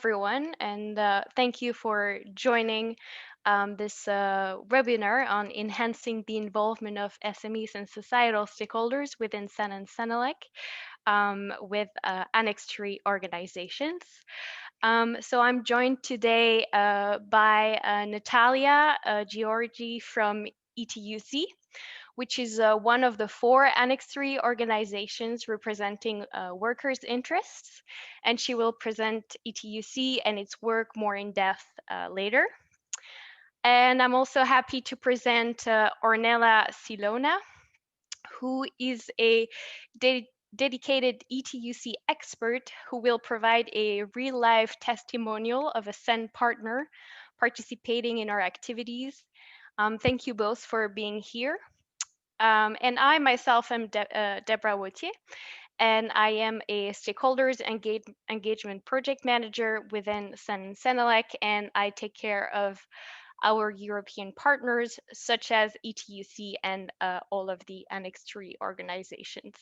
everyone, and thank you for joining this webinar on enhancing the involvement of SMEs and societal stakeholders within CEN-CENELEC with Annex III organizations. So I'm joined today by Natalia Georgi from ETUC, which is one of the four Annex III organizations representing workers' interests. And she will present ETUC and its work more in depth later. And I'm also happy to present Ornella CILONA, who is a dedicated ETUC expert who will provide a real-life testimonial of a CEN partner participating in our activities. Thank you both for being here. And I myself am Deborah Wautier, and I am a stakeholders engagement project manager within CEN-CENELEC, and I take care of our European partners, such as ETUC and all of the Annex III organizations.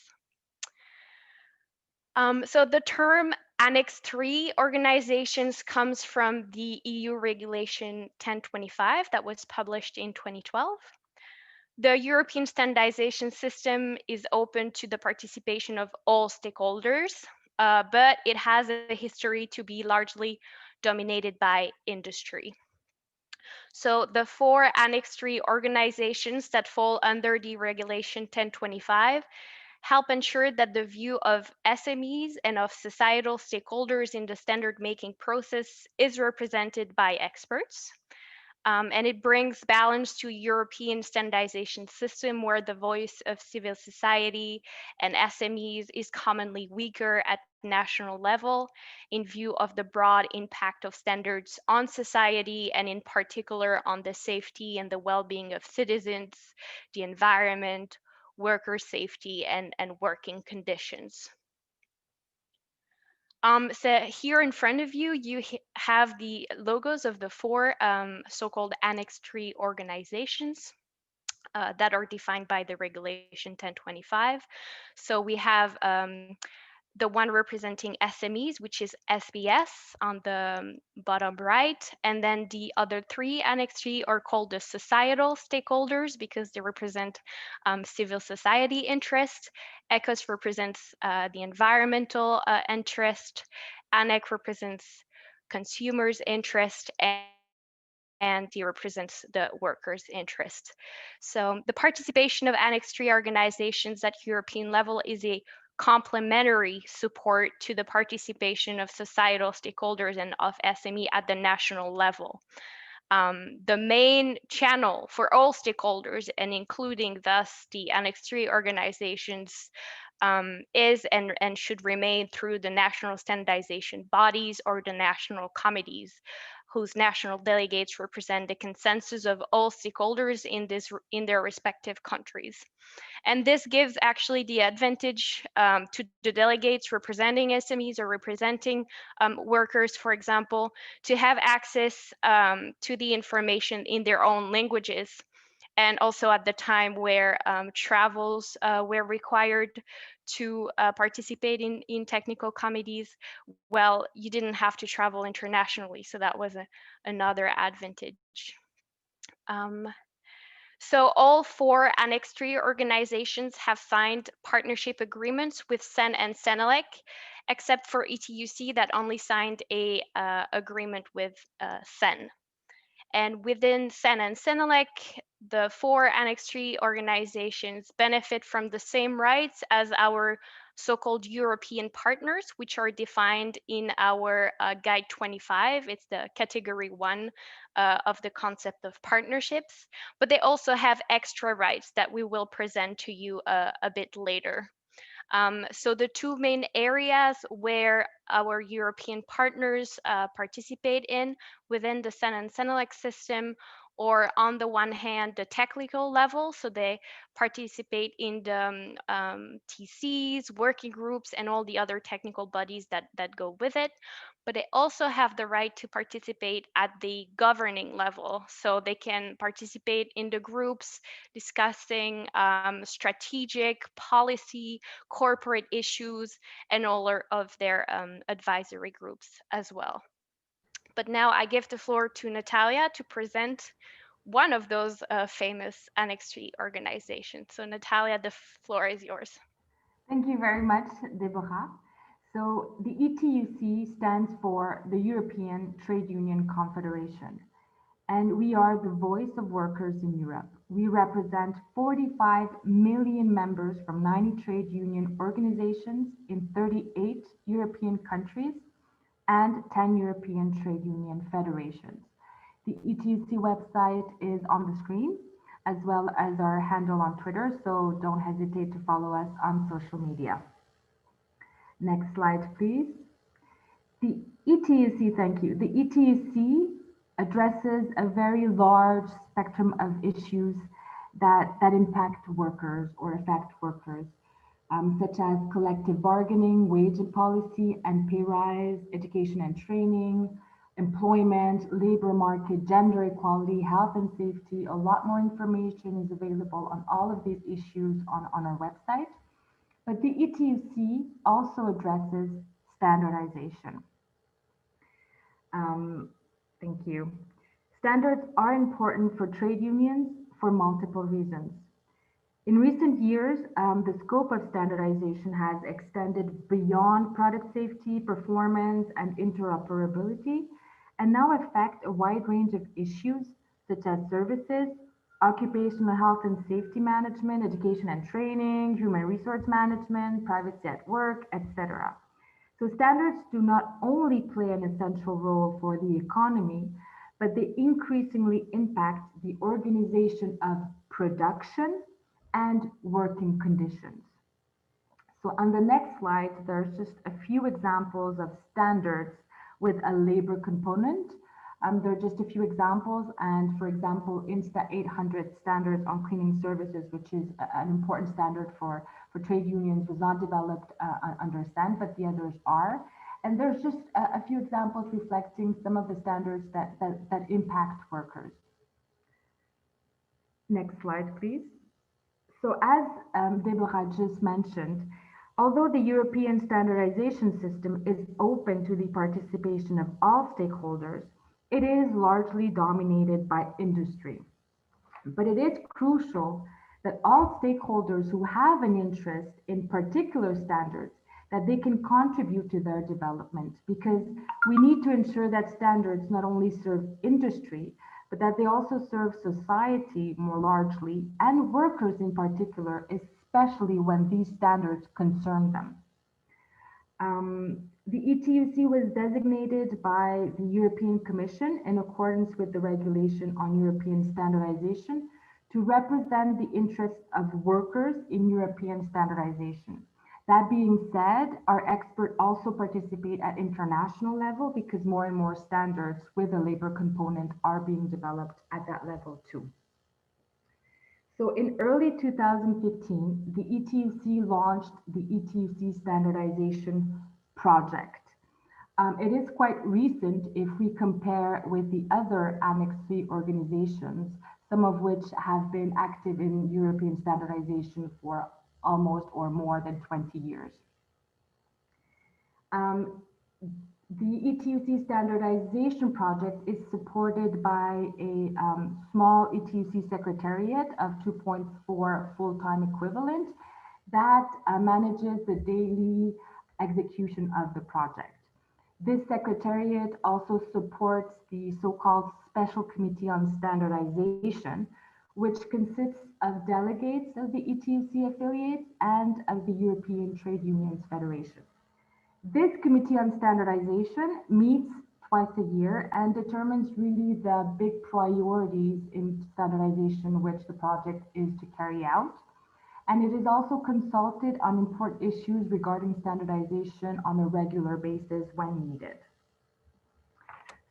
So the term Annex III organizations comes from the EU Regulation 1025 that was published in 2012. The European standardization system is open to the participation of all stakeholders, but it has a history to be largely dominated by industry. So the four Annex III organizations that fall under the Regulation 1025 help ensure that the view of SMEs and of societal stakeholders in the standard making process is represented by experts. And it brings balance to European standardization system where the voice of civil society and SMEs is commonly weaker at national level in view of the broad impact of standards on society and in particular on the safety and the well-being of citizens, the environment, worker safety, and working conditions. So here in front of you, you have the logos of the four so-called Annex III organizations that are defined by the Regulation 1025. So we have the one representing SMEs, which is SBS on the bottom right. And then the other three Annex III are called the societal stakeholders because they represent civil society interest. ECOS represents the environmental interest. ANEC represents consumers' interest, and he represents the workers' interest. So the participation of Annex III organizations at European level is a complementary support to the participation of societal stakeholders and of SME at the national level. The main channel for all stakeholders, and including thus the Annex III organizations, is and should remain through the national standardization bodies or the national committees, whose national delegates represent the consensus of all stakeholders in their respective countries. And this gives actually the advantage to the delegates representing SMEs or representing workers, for example, to have access to the information in their own languages. And also at the time where travels were required to participate in technical committees, well, you didn't have to travel internationally. So that was another advantage. So all four Annex III organizations have signed partnership agreements with CEN and CENELEC, except for ETUC that only signed a agreement with CEN. And within CEN and CENELEC, the four Annex III organizations benefit from the same rights as our so-called European partners, which are defined in our Guide 25. It's the category 1 of the concept of partnerships, but they also have extra rights that we will present to you a bit later. So the two main areas where our European partners participate in within the CEN and CENELEC system, or on the one hand, the technical level, so they participate in the TCs, working groups, and all the other technical bodies that go with it. But they also have the right to participate at the governing level. So they can participate in the groups discussing strategic policy, corporate issues, and all of their advisory groups as well. But now I give the floor to Natalia to present one of those famous Annex III organizations. So Natalia, the floor is yours. Thank you very much, Deborah. So the ETUC stands for the European Trade Union Confederation, and we are the voice of workers in Europe. We represent 45 million members from 90 trade union organizations in 38 European countries and 10 European trade union federations. The ETUC website is on the screen, as well as our handle on Twitter, so don't hesitate to follow us on social media. Next slide, please. The ETUC, thank you. The ETUC addresses a very large spectrum of issues that impact workers or affect workers, such as collective bargaining, wage and policy and pay rise, education and training, employment, labor market, gender equality, health and safety. A lot more information is available on all of these issues on our website. But the ETUC also addresses standardization. Thank you. Standards are important for trade unions for multiple reasons. In recent years, the scope of standardization has extended beyond product safety, performance, and interoperability, and now affect a wide range of issues such as services, occupational health and safety management, education and training, human resource management, privacy at work, etc. So standards do not only play an essential role for the economy, but they increasingly impact the organization of production and working conditions. So on the next slide, there's just a few examples of standards with a labor component. There are just a few examples, and for example, Insta 800 standards on cleaning services, which is an important standard for trade unions, was not developed under STAN, but the others are. And there's just a few examples reflecting some of the standards that impact workers. Next slide, please. So as Deborah just mentioned, although the European standardization system is open to the participation of all stakeholders, it is largely dominated by industry. But it is crucial that all stakeholders who have an interest in particular standards, that they can contribute to their development, because we need to ensure that standards not only serve industry, but that they also serve society more largely and workers in particular, especially when these standards concern them. The ETUC was designated by the European Commission in accordance with the regulation on European standardization to represent the interests of workers in European standardization. That being said, our experts also participate at international level because more and more standards with a labor component are being developed at that level too. So in early 2015, the ETUC launched the ETUC Standardization Project. It is quite recent if we compare with the other Annex III organizations, some of which have been active in European standardization for almost or more than 20 years. The ETUC Standardization Project is supported by a small ETUC Secretariat of 2.4 full-time equivalent that manages the daily execution of the project. This Secretariat also supports the so-called Special Committee on Standardization, which consists of delegates of the ETUC affiliates and of the European Trade Unions Federation. This Committee on Standardization meets twice a year and determines really the big priorities in standardization which the project is to carry out. And it is also consulted on important issues regarding standardization on a regular basis when needed.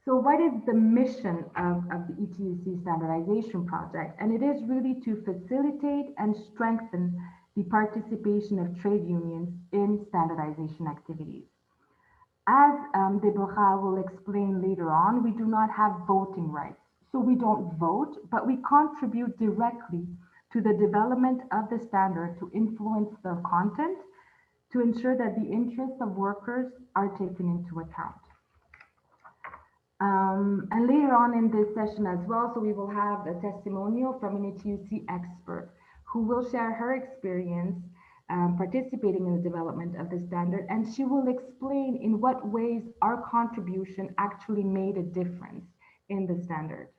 So what is the mission of the ETUC Standardization Project? And it is really to facilitate and strengthen the participation of trade unions in standardization activities. As Deborah will explain later on, we do not have voting rights. So we don't vote, but we contribute directly to the development of the standard to influence their content, to ensure that the interests of workers are taken into account. And later on in this session as well, so we will have a testimonial from an ETUC expert who will share her experience participating in the development of the standard, and she will explain in what ways our contribution actually made a difference in the standard.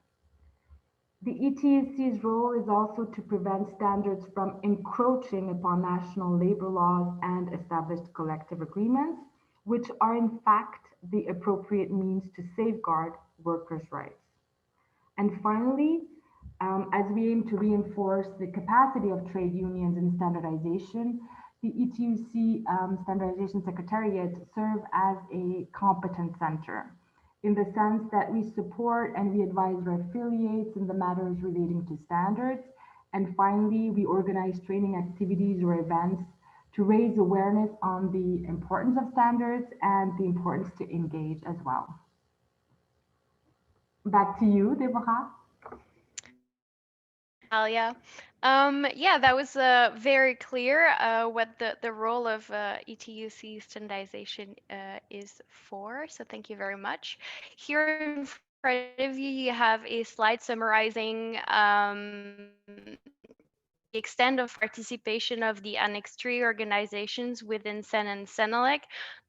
The ETUC's role is also to prevent standards from encroaching upon national labor laws and established collective agreements, which are in fact the appropriate means to safeguard workers' rights. And finally, as we aim to reinforce the capacity of trade unions in standardization, the ETUC Standardization Secretariat serve as a competence center in the sense that we support and we advise our affiliates in the matters relating to standards. And finally, we organize training activities or events to raise awareness on the importance of standards and the importance to engage as well. Back to you, Deborah. Thank you, Natalia. Yeah, that was very clear what the role of ETUC standardization is for. So thank you very much. Here in front of you, you have a slide summarizing the extent of participation of the Annex III organizations within CEN and CENELEC.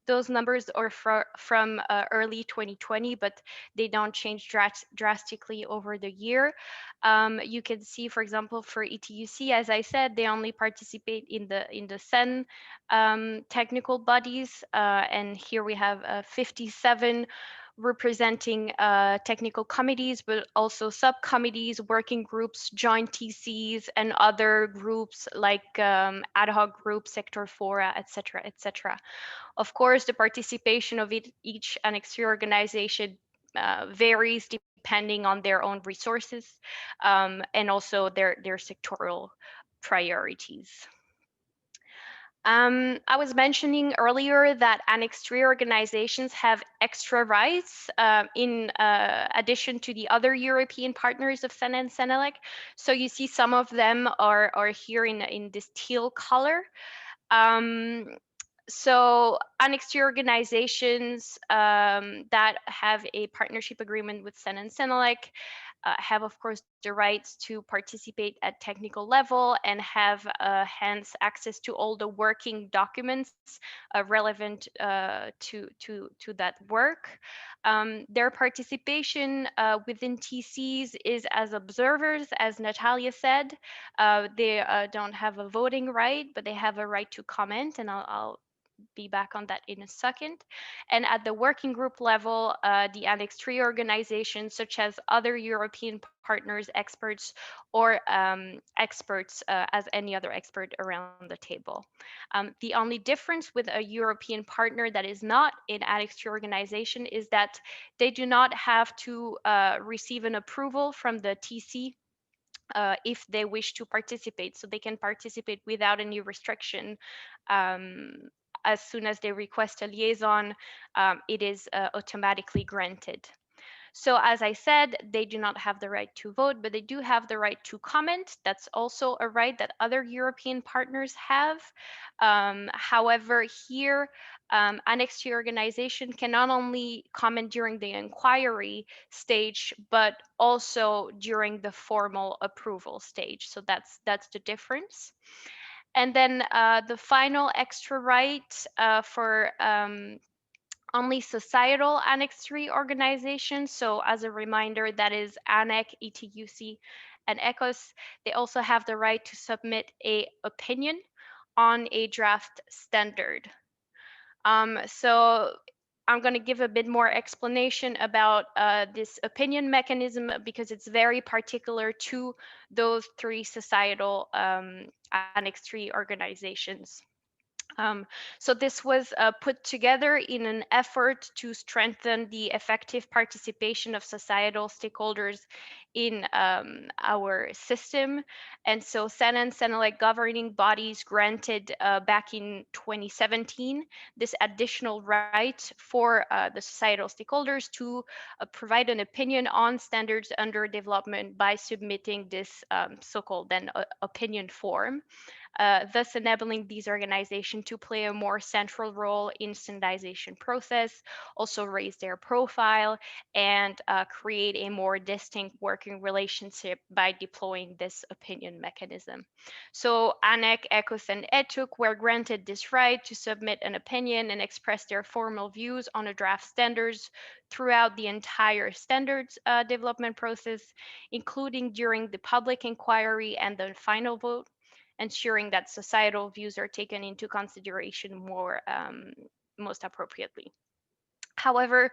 Those numbers are from early 2020, but they don't change drastically over the year. You can see, for example, for ETUC, as I said, they only participate in the CEN technical bodies, and here we have 57 representing technical committees, but also subcommittees, working groups, joint TCs, and other groups like ad hoc groups, sector fora, etc., etc. Of course, the participation of each Annex III organization varies depending on their own resources and also their sectoral priorities. I was mentioning earlier that Annex III organizations have extra rights in addition to the other European partners of CEN and CENELEC. So you see some of them are here in this teal color. So Annex III organizations that have a partnership agreement with CEN and CENELEC have, of course, the rights to participate at technical level and have hence access to all the working documents relevant to that work. Their participation within TCs is as observers, as Natalia said. They don't have a voting right, but they have a right to comment, and I'll be back on that in a second. And at the working group level, the Annex III organizations, such as other European partners, experts, or experts as any other expert around the table. The only difference with a European partner that is not an Annex III organization is that they do not have to receive an approval from the TC if they wish to participate. So they can participate without any restriction. As soon as they request a liaison, it is automatically granted. So as I said, they do not have the right to vote, but they do have the right to comment. That's also a right that other European partners have. However, here, Annex II organization can not only comment during the inquiry stage, but also during the formal approval stage. So that's the difference. And then the final extra right for only societal Annex III organizations. So as a reminder, that is ANEC, ETUC, and ECOS. They also have the right to submit an opinion on a draft standard. So I'm going to give a bit more explanation about this opinion mechanism because it's very particular to those three societal Annex III organizations. So this was put together in an effort to strengthen the effective participation of societal stakeholders in our system. And so CEN and CENELEC governing bodies granted back in 2017 this additional right for the societal stakeholders to provide an opinion on standards under development by submitting this so-called then opinion form. thus enabling these organizations to play a more central role in standardization process, also raise their profile, and create a more distinct working relationship by deploying this opinion mechanism. So ANEC, ECOS, and ETUC were granted this right to submit an opinion and express their formal views on a draft standards throughout the entire standards development process, including during the public inquiry and the final vote, ensuring that societal views are taken into consideration most appropriately. However,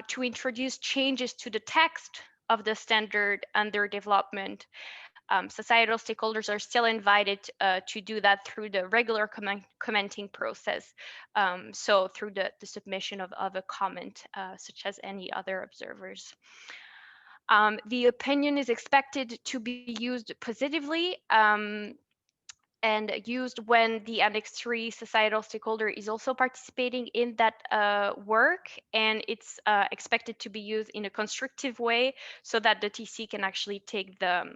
to introduce changes to the text of the standard under development, societal stakeholders are still invited to do that through the regular commenting process. So through the submission of a comment, such as any other observers. The opinion is expected to be used positively and used when the Annex III societal stakeholder is also participating in that work, and it's expected to be used in a constructive way so that the TC can actually take the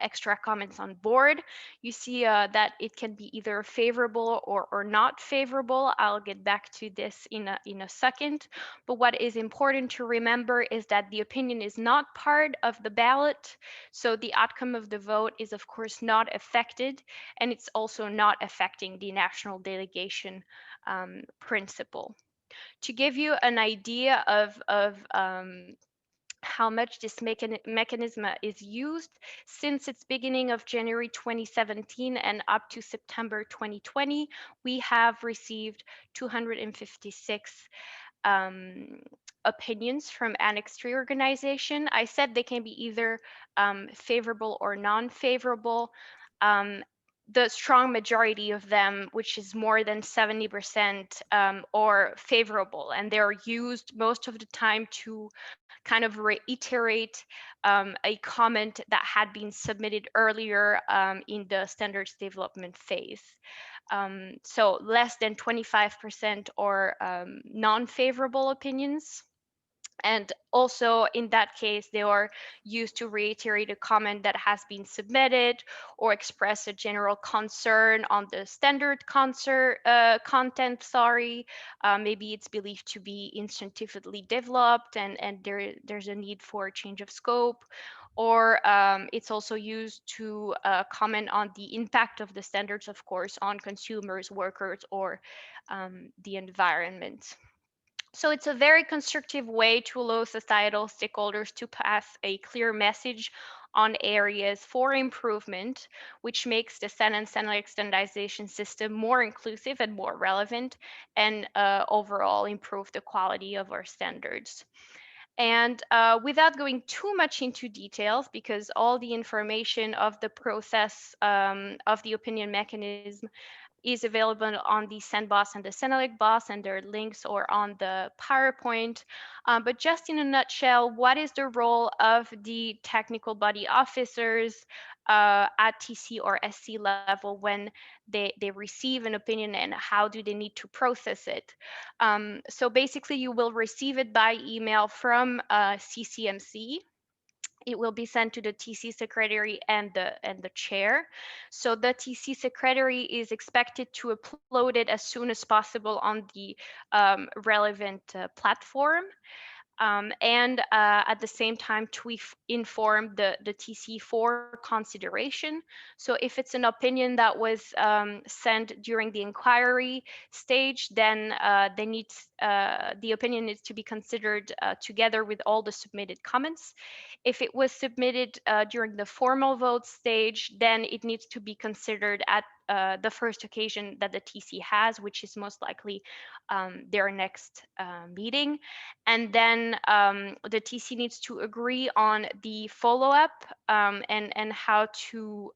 extra comments on board. You see that it can be either favorable or not favorable. I'll get back to this in a second. But what is important to remember is that the opinion is not part of the ballot. So the outcome of the vote is, of course, not affected. And it's also not affecting the national delegation principle. To give you an idea of how much this mechanism is used, since its beginning of January 2017 and up to September 2020, we have received 256 opinions from Annex III organization. I said they can be either favorable or non-favorable. The strong majority of them, which is more than 70%, are favorable, and they're used most of the time to kind of reiterate a comment that had been submitted earlier in the standards development phase. So less than 25% are non-favorable opinions. And also in that case, they are used to reiterate a comment that has been submitted or express a general concern on the standard content, maybe it's believed to be insufficiently developed and there's a need for a change of scope. Or it's also used to comment on the impact of the standards, of course, on consumers, workers, or the environment. So it's a very constructive way to allow societal stakeholders to pass a clear message on areas for improvement, which makes the CEN-CENELEC standardization system more inclusive and more relevant, and overall improve the quality of our standards. And without going too much into details, because all the information of the process of the opinion mechanism is available on the CEN boss and the CENELEC boss, and their links are on the PowerPoint. But just in a nutshell, what is the role of the technical body officers at TC or SC level when they receive an opinion, and how do they need to process it? So basically, you will receive it by email from CCMC. It will be sent to the TC secretary and the chair. So the TC secretary is expected to upload it as soon as possible on the relevant platform. And at the same time to inform the TC for consideration. So if it's an opinion that was sent during the inquiry stage, then the opinion needs to be considered together with all the submitted comments. If it was submitted during the formal vote stage, then it needs to be considered at the first occasion that the TC has, which is most likely their next meeting. And then the TC needs to agree on the follow-up and how to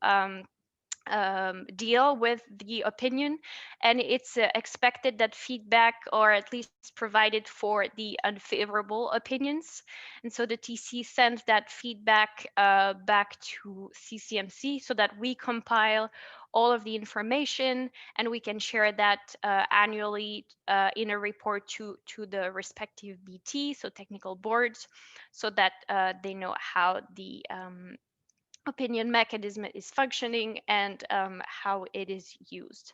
deal with the opinion. And it's expected that feedback, or at least provided for the unfavorable opinions. And so the TC sends that feedback back to CCMC so that we compile all of the information, and we can share that annually in a report to the respective BT, so technical boards, so that they know how the opinion mechanism is functioning and how it is used.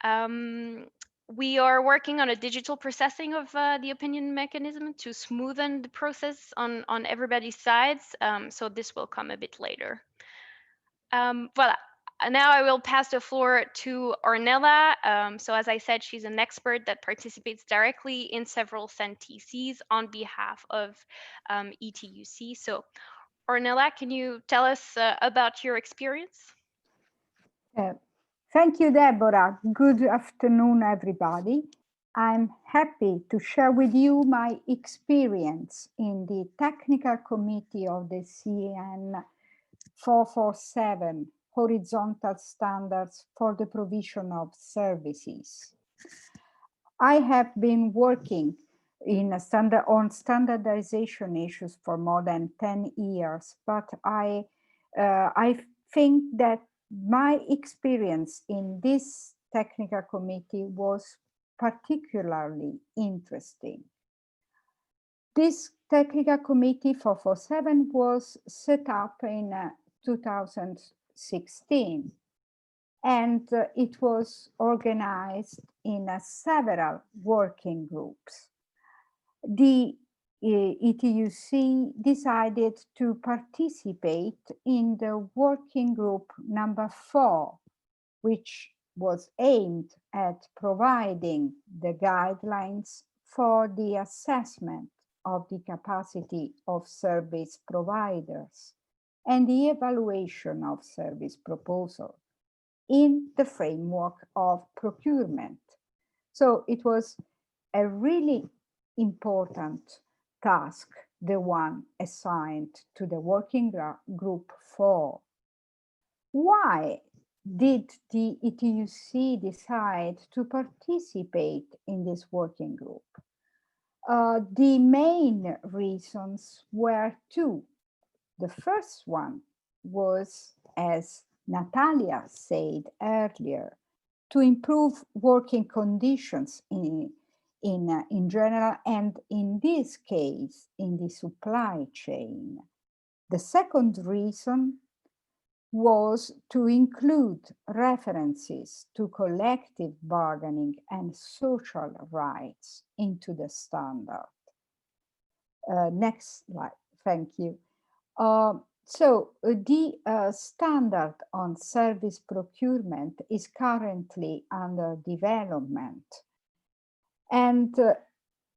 Um, we are working on a digital processing of the opinion mechanism to smoothen the process on everybody's sides. So this will come a bit later. Voilà. Now I will pass the floor to Ornella. So as I said, she's an expert that participates directly in several CEN-TCs on behalf of ETUC. So Ornella, can you tell us about your experience? Thank you, Deborah. Good afternoon, everybody. I'm happy to share with you my experience in the technical committee of the CEN 447 horizontal standards for the provision of services. I have been working on standardization issues for more than 10 years, but I think that my experience in this technical committee was particularly interesting. This technical committee 447 was set up in 2016, and it was organized in several working groups. The ETUC decided to participate in the working group number 4, which was aimed at providing the guidelines for the assessment of the capacity of service providers and the evaluation of service proposal in the framework of procurement. So it was a really important task, the one assigned to the working group 4. Why did the ETUC decide to participate in this working group? The main reasons were two. The first one was, as Natalia said earlier, to improve working conditions in general, and in this case, in the supply chain. The second reason was to include references to collective bargaining and social rights into the standard. Next slide, thank you. So the standard on service procurement is currently under development. And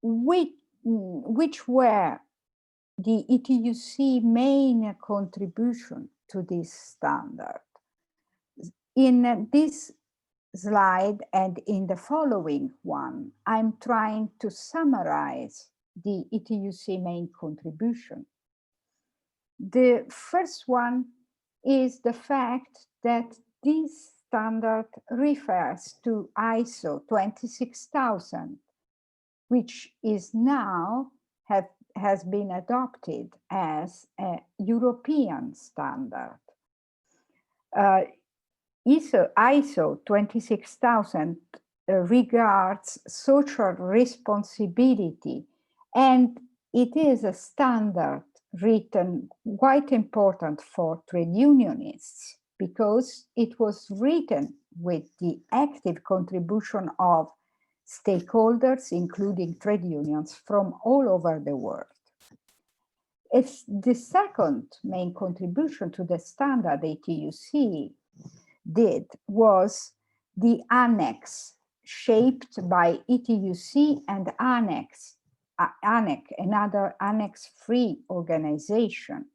which were the ETUC main contribution to this standard? In this slide and in the following one, I'm trying to summarize the ETUC main contribution. The first one is the fact that this standard refers to ISO 26000, which is now has been adopted as a European standard. ISO 26000 regards social responsibility, and it is a standard written quite important for trade unionists because it was written with the active contribution of stakeholders, including trade unions from all over the world. It's the second main contribution to the standard ETUC did was the annex shaped by ETUC and Annex, another Annex III organization.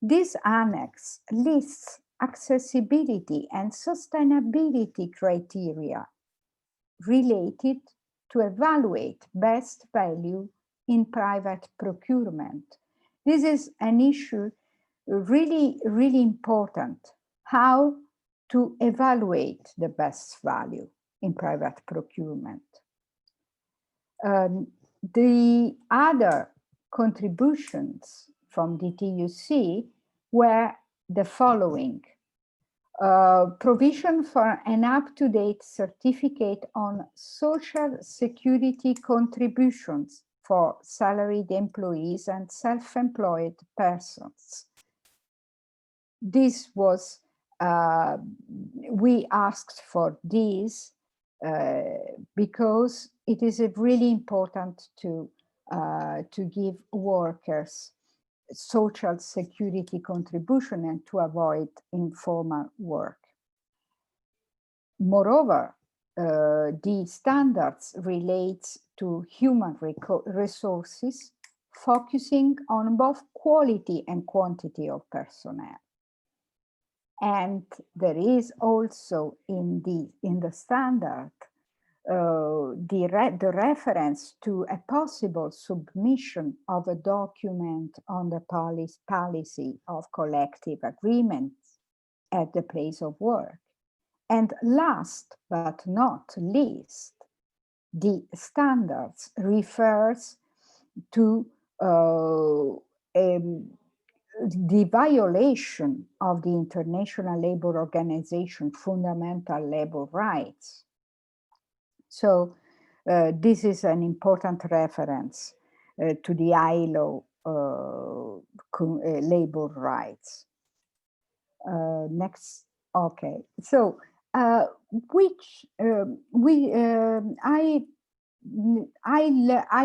This annex lists accessibility and sustainability criteria related to evaluate best value in private procurement. This is an issue really, really important, how to evaluate the best value in private procurement. The other contributions from the ETUC were the following. Provision for an up-to-date certificate on social security contributions for salaried employees and self-employed persons. this was, we asked for this because it is really important to give workers social security contribution and to avoid informal work. Moreover, the standards relates to human resources, focusing on both quality and quantity of personnel. And there is also in the standard the reference to a possible submission of a document on the policy of collective agreements at the place of work. And last but not least, the standards refers to the violation of the International Labour Organization fundamental labor rights. So this is an important reference to the ILO labor rights. Next, okay. So I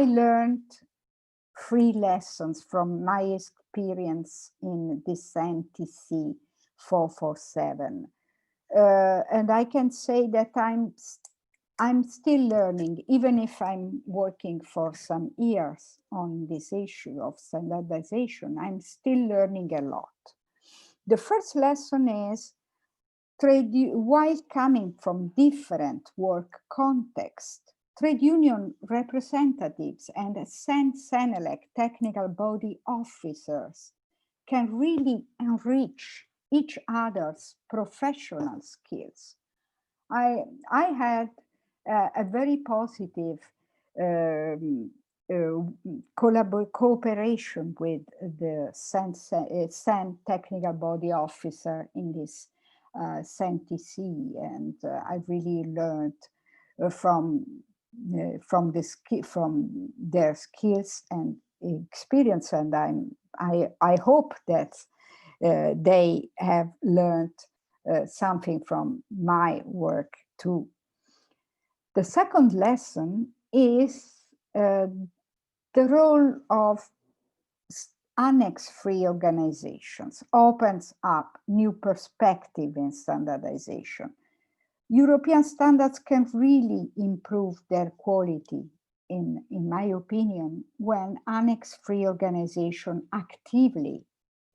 learned 3 lessons from my experience in the CEN-TC 447. And I can say that I'm still learning, even if I'm working for some years on this issue of standardization, I'm still learning a lot. The first lesson is while coming from different work contexts, trade union representatives and CEN-CENELEC technical body officers can really enrich each other's professional skills. I had a very positive cooperation with the CEN technical body officer in this CEN-TC, and I really learned from their skills and experience, and I hope that they have learned something from my work too. The second lesson is the role of Annex III organizations opens up new perspective in standardization. European standards can really improve their quality, in my opinion, when Annex III organizations actively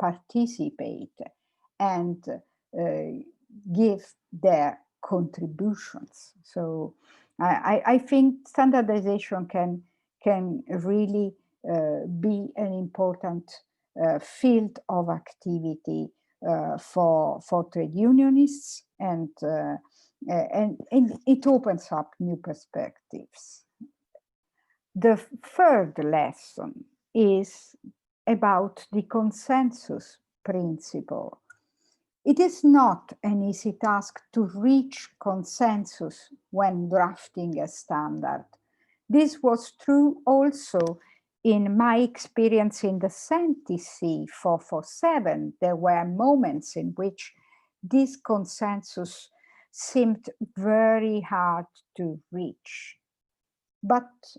participate and give their contributions. So I think standardization can really be an important field of activity for trade unionists, and it opens up new perspectives. The third lesson is about the consensus principle. It is not an easy task to reach consensus when drafting a standard. This was true also in my experience in the CEN-TC 447. There were moments in which this consensus seemed very hard to reach. But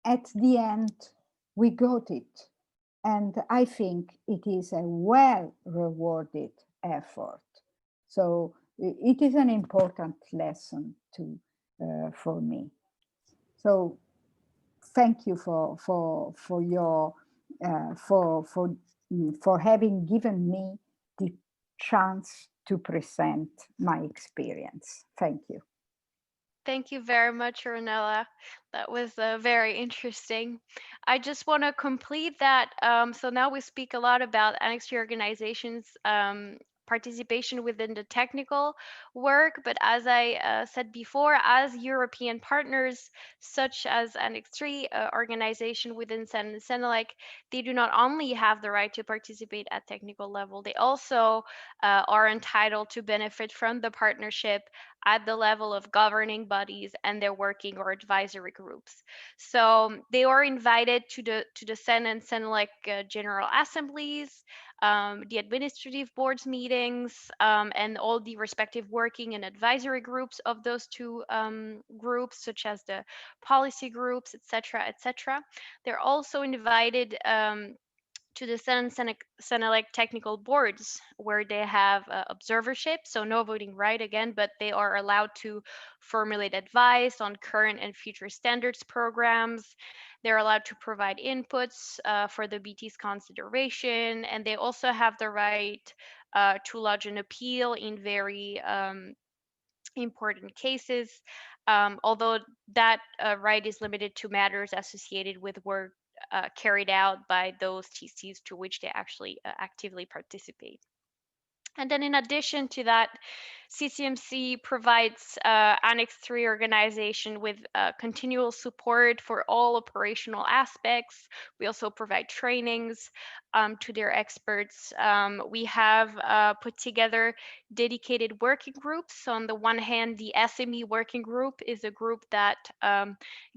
at the end, we got it. And I think it is a well-rewarded effort. So it is an important lesson for me. So thank you for having given me the chance to present my experience. Thank you. Thank you very much, Ornella. That was very interesting. I just want to complete that. So now we speak a lot about Annex III organizations participation within the technical work, but as I said before, as European partners, such as Annex III organization within CEN-CENELEC, they do not only have the right to participate at technical level, they also are entitled to benefit from the partnership at the level of governing bodies and their working or advisory groups. So they are invited to the CEN and CENELEC General Assemblies, the administrative boards meetings, and all the respective working and advisory groups of those two groups, such as the policy groups, etc., etc. They're also invited to the CEN-CENELEC technical boards, where they have observership, so no voting right again, but they are allowed to formulate advice on current and future standards programs. They're allowed to provide inputs for the BT's consideration, and they also have the right to lodge an appeal in very important cases, although that right is limited to matters associated with work carried out by those TCs to which they actually actively participate. And then in addition to that, CCMC provides Annex III organization with continual support for all operational aspects. We also provide trainings to their experts. We have put together dedicated working groups. So on the one hand, the SME working group is a group that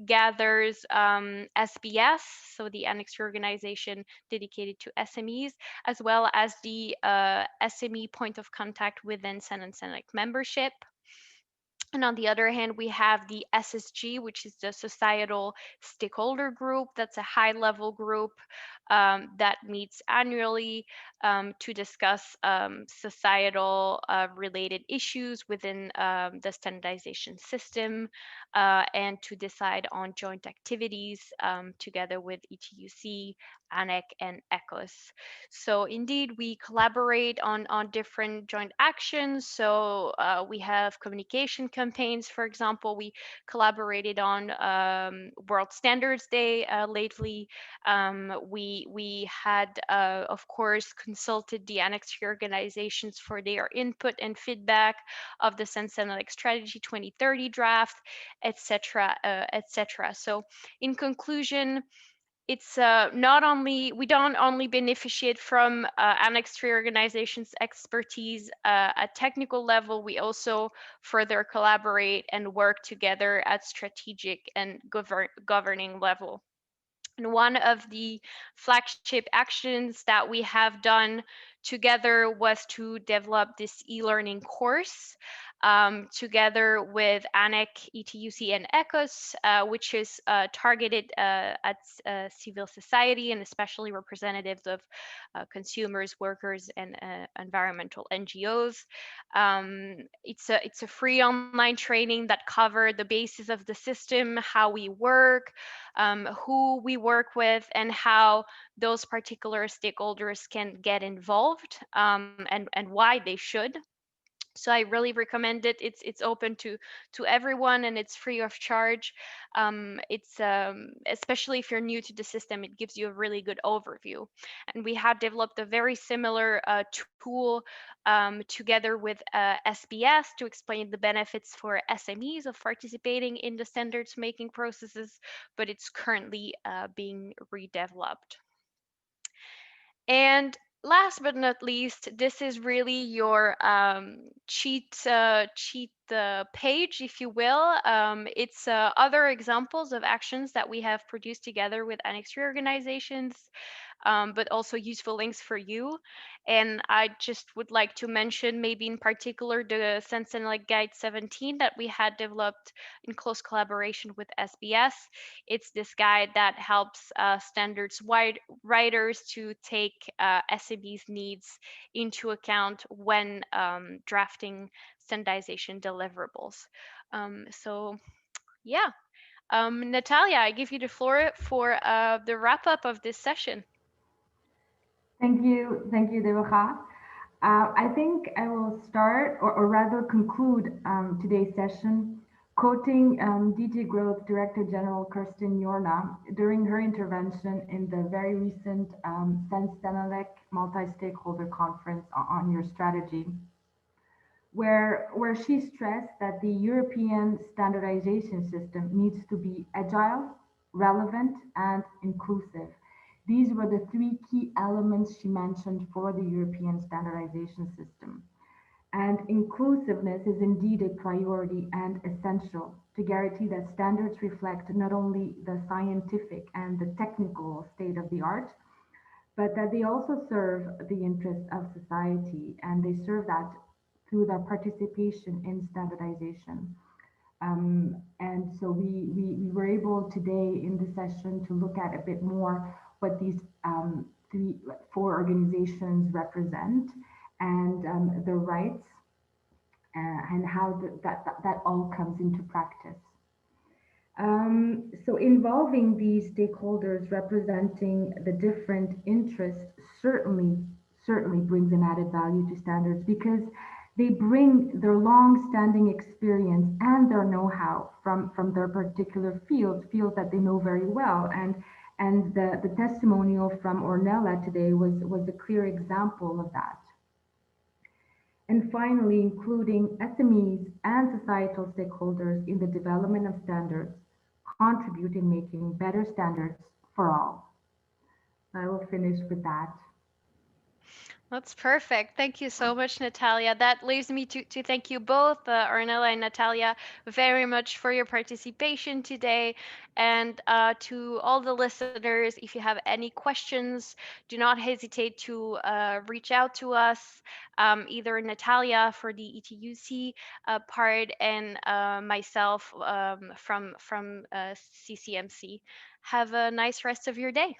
gathers SBS, so the Annex III organization dedicated to SMEs, as well as the SME point of contact within CEN-CENELEC membership. And on the other hand, we have the SSG, which is the societal stakeholder group. That's a high level group that meets annually to discuss societal related issues within the standardization system and to decide on joint activities together with ETUC, ANEC, and ECOS. So indeed, we collaborate on different joint actions. So we have communication campaigns, for example. We collaborated on World Standards Day lately. We had, of course, consulted the Annex III organizations for their input and feedback of the CEN-CENELEC Strategy 2030 draft, etc., etc. So in conclusion, it's not only we don't only beneficiate from Annex III organizations' expertise at technical level, we also further collaborate and work together at strategic and governing level. And one of the flagship actions that we have done together was to develop this e-learning course together with ANEC, ETUC, and ECOS, which is targeted at civil society and especially representatives of consumers, workers, and environmental NGOs. It's a free online training that covers the basis of the system, how we work, who we work with, and how those particular stakeholders can get involved, and why they should. So I really recommend it. It's open to everyone and it's free of charge. It's especially if you're new to the system, it gives you a really good overview. And we have developed a very similar tool together with SBS to explain the benefits for SMEs of participating in the standards making processes, but it's currently being redeveloped. And last but not least, this is really your cheat page, if you will. It's other examples of actions that we have produced together with Annex III organizations, but also useful links for you. And I just would like to mention maybe in particular the CEN-CENELEC Guide 17 that we had developed in close collaboration with SBS. It's this guide that helps standards writers to take SMEs needs into account when drafting standardization deliverables. So yeah, Natalia, I give you the floor for the wrap up of this session. Thank you, Deborah. I think I will start, or rather conclude today's session, quoting DG Growth Director General Kirsten Jorna during her intervention in the very recent CEN-CENELEC multi-stakeholder conference on your strategy, where she stressed that the European standardization system needs to be agile, relevant, and inclusive. These were the three key elements she mentioned for the European standardization system. And inclusiveness is indeed a priority and essential to guarantee that standards reflect not only the scientific and the technical state of the art, but that they also serve the interests of society, and they serve that through their participation in standardization. And so we were able today in this session to look at a bit more what these four organizations represent, and their rights, and how that all comes into practice. So involving these stakeholders representing the different interests certainly brings an added value to standards, because they bring their long-standing experience and their know-how from their particular fields that they know very well. And the testimonial from Ornella today was a clear example of that. And finally, including SMEs and societal stakeholders in the development of standards contribute in making better standards for all. I will finish with that. That's perfect. Thank you so much, Natalia. That leaves me to thank you both, Ornella and Natalia, very much for your participation today. And to all the listeners, if you have any questions, do not hesitate to reach out to us, either Natalia for the ETUC part, and myself from CCMC. Have a nice rest of your day.